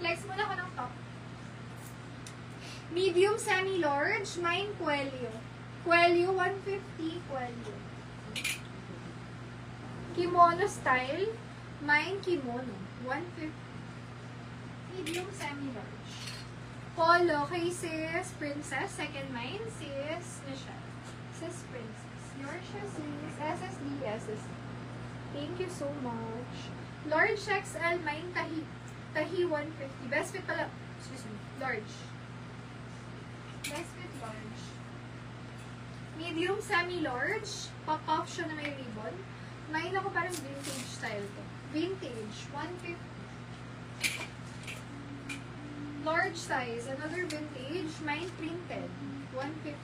Flex muna ko ng top. Medium, semi-large, mine, Coelho. Coelho, 150, Coelho. Kimono style, mine, kimono, 150. Medium, semi-large. Polo, kay sis Princess, second mine, sis Michelle. Sis Princess. Yours siya, sis. SSD, SSD. Thank you so much. Large XL, mine, Tahi. Tahi, 150. Best fit pala. Excuse me. Large. Best fit, large. Medium, semi-large. Pop-off siya na may ribbon. Mine ako parang vintage style to. Vintage, 150. Large size, another vintage. Mine printed, 150.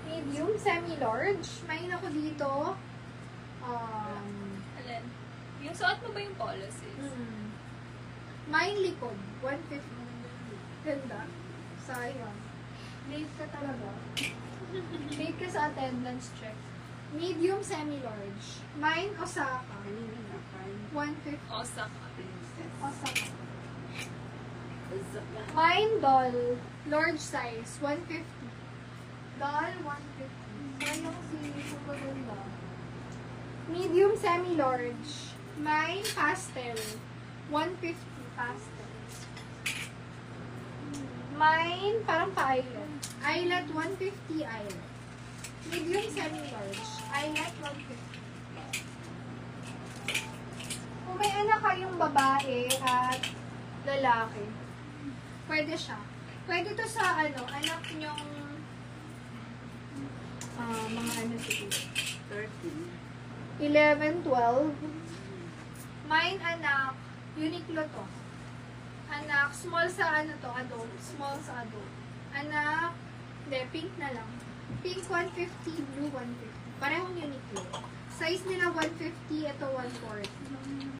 Medium, semi-large. Mine ako dito. Alin? Yung suot mo ba yung polo, sis? Mine likod, 150. Ganda. Sayang. Late ka talaga. Late ka sa attendance check. Medium, semi-large. Mine, Osaka. 150. Osaka. Osaka. Mine, doll. Large size, 150. Doll, 150. Sayang si Supaganda. Medium, semi-large. Mine, pastel. 150 pastel. Mine, parang pa-eyelet. Eyelet, 150 eyelet. Medium, semi-large. Eyelet, 150. Kung may anak kayong babae at lalaki, pwede siya. Pwede to sa anak nyong mga siguro. 11, 12. Mine, anak, Uniqlo to. Anak, small sa adult. Small sa adult. Anak, hindi, pink na lang. Pink 150, blue 150. Parehong Uniqlo. Size nila 150, ito 140.